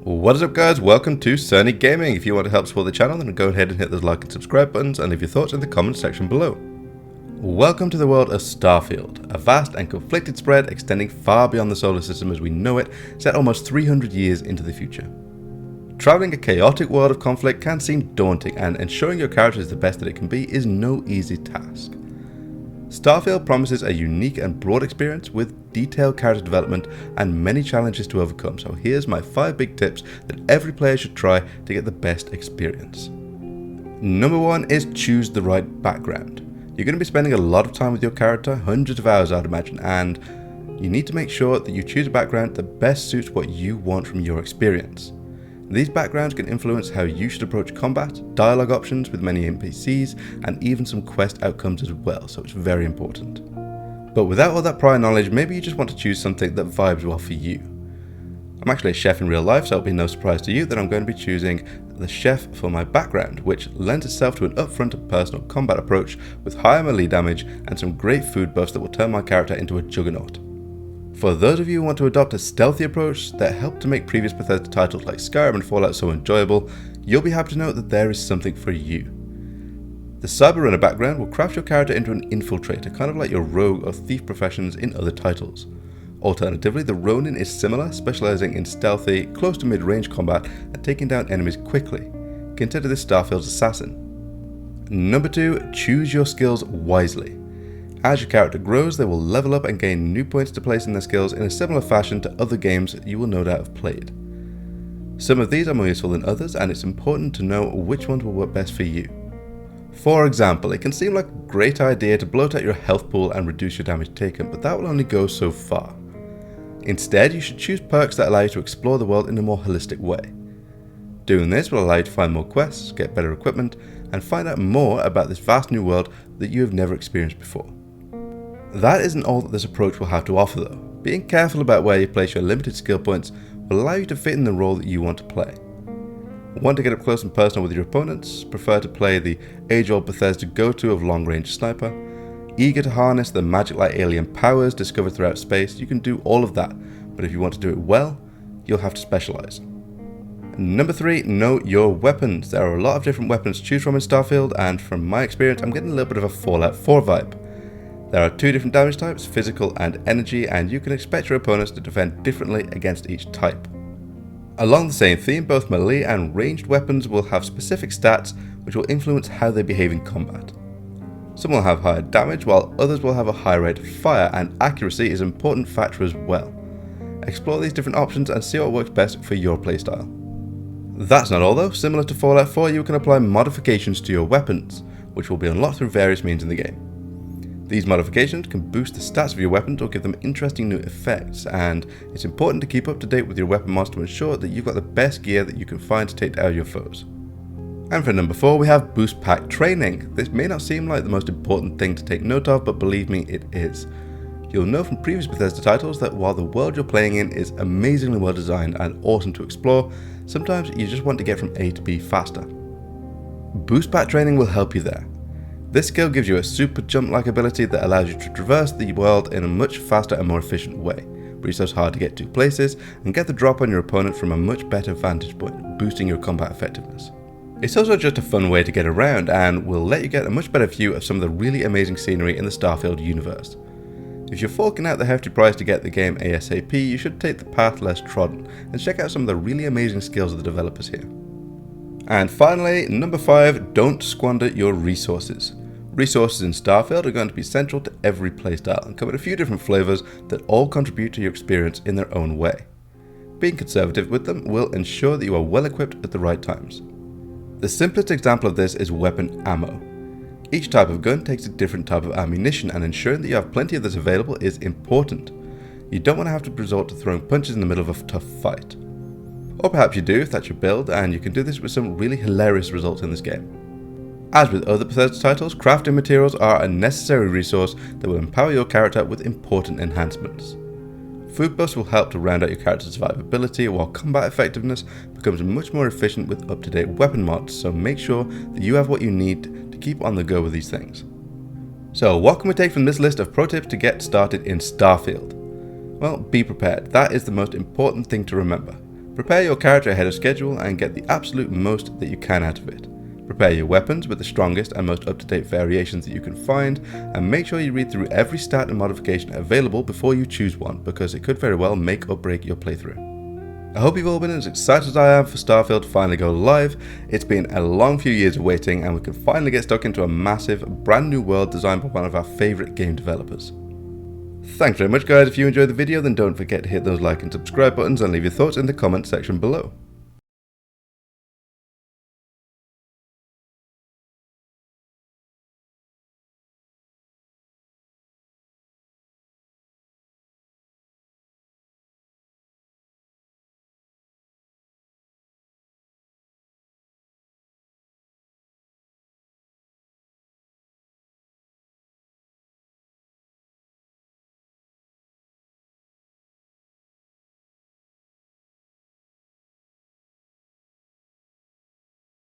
What is up, guys? Welcome to Cerny Gaming. If you want to help support the channel, then go ahead and hit those like and subscribe buttons and leave your thoughts in the comment section below. Welcome to the world of Starfield, a vast and conflicted spread extending far beyond the solar system as we know it, set almost 300 years into the future. Traveling a chaotic world of conflict can seem daunting, and ensuring your character is the best that it can be is no easy task. Starfield promises a unique and broad experience with detailed character development and many challenges to overcome, so here's my 5 big tips that every player should try to get the best experience. Number 1 is choose the right background. You're going to be spending a lot of time with your character, hundreds of hours I'd imagine, and you need to make sure that you choose a background that best suits what you want from your experience. These backgrounds can influence how you should approach combat, dialogue options with many NPCs, and even some quest outcomes as well, so it's very important. But without all that prior knowledge, maybe you just want to choose something that vibes well for you. I'm actually a chef in real life, so it'll be no surprise to you that I'm going to be choosing the chef for my background, which lends itself to an upfront and personal combat approach with higher melee damage and some great food buffs that will turn my character into a juggernaut. For those of you who want to adopt a stealthy approach that helped to make previous Bethesda titles like Skyrim and Fallout so enjoyable, you'll be happy to know that there is something for you. The Cyber Runner background will craft your character into an infiltrator, kind of like your rogue or thief professions in other titles. Alternatively, the Ronin is similar, specializing in stealthy, close to mid-range combat and taking down enemies quickly. Consider this Starfield's assassin. Number 2, choose your skills wisely. As your character grows, they will level up and gain new points to place in their skills in a similar fashion to other games you will no doubt have played. Some of these are more useful than others, and it's important to know which ones will work best for you. For example, it can seem like a great idea to bloat out your health pool and reduce your damage taken, but that will only go so far. Instead, you should choose perks that allow you to explore the world in a more holistic way. Doing this will allow you to find more quests, get better equipment, and find out more about this vast new world that you have never experienced before. That isn't all that this approach will have to offer though. Being careful about where you place your limited skill points will allow you to fit in the role that you want to play. Want to get up close and personal with your opponents? Prefer to play the age-old Bethesda go-to of long-range sniper? Eager to harness the magic-like alien powers discovered throughout space? You can do all of that, but if you want to do it well, you'll have to specialize. Number 3, know your weapons. There are a lot of different weapons to choose from in Starfield, and from my experience, I'm getting a little bit of a Fallout 4 vibe. There are 2 different damage types, physical and energy, and you can expect your opponents to defend differently against each type. Along the same theme, both melee and ranged weapons will have specific stats which will influence how they behave in combat. Some will have higher damage, while others will have a higher rate of fire, and accuracy is an important factor as well. Explore these different options and see what works best for your playstyle. That's not all though. Similar to Fallout 4, you can apply modifications to your weapons, which will be unlocked through various means in the game. These modifications can boost the stats of your weapons or give them interesting new effects, and it's important to keep up to date with your weapon mods to ensure that you've got the best gear that you can find to take down your foes. And for number 4, we have boost pack training. This may not seem like the most important thing to take note of, but believe me, it is. You'll know from previous Bethesda titles that while the world you're playing in is amazingly well designed and awesome to explore, sometimes you just want to get from A to B faster. Boost pack training will help you there. This skill gives you a super jump-like ability that allows you to traverse the world in a much faster and more efficient way, reach those hard to get to places, and get the drop on your opponent from a much better vantage point, boosting your combat effectiveness. It's also just a fun way to get around, and will let you get a much better view of some of the really amazing scenery in the Starfield universe. If you're forking out the hefty price to get the game ASAP, you should take the path less trodden, and check out some of the really amazing skills of the developers here. And finally, number 5, don't squander your resources. Resources in Starfield are going to be central to every playstyle and come in a few different flavors that all contribute to your experience in their own way. Being conservative with them will ensure that you are well equipped at the right times. The simplest example of this is weapon ammo. Each type of gun takes a different type of ammunition, and ensuring that you have plenty of this available is important. You don't want to have to resort to throwing punches in the middle of a tough fight. Or perhaps you do if that's your build, and you can do this with some really hilarious results in this game. As with other Bethesda titles, crafting materials are a necessary resource that will empower your character with important enhancements. Food buffs will help to round out your character's survivability, while combat effectiveness becomes much more efficient with up-to-date weapon mods, so make sure that you have what you need to keep on the go with these things. So what can we take from this list of pro tips to get started in Starfield? Well, be prepared. That is the most important thing to remember. Prepare your character ahead of schedule and get the absolute most that you can out of it. Prepare your weapons with the strongest and most up-to-date variations that you can find, and make sure you read through every stat and modification available before you choose one, because it could very well make or break your playthrough. I hope you've all been as excited as I am for Starfield to finally go live. It's been a long few years of waiting, and we can finally get stuck into a massive, brand new world designed by one of our favourite game developers. Thanks very much guys. If you enjoyed the video, then don't forget to hit those like and subscribe buttons and leave your thoughts in the comment section below.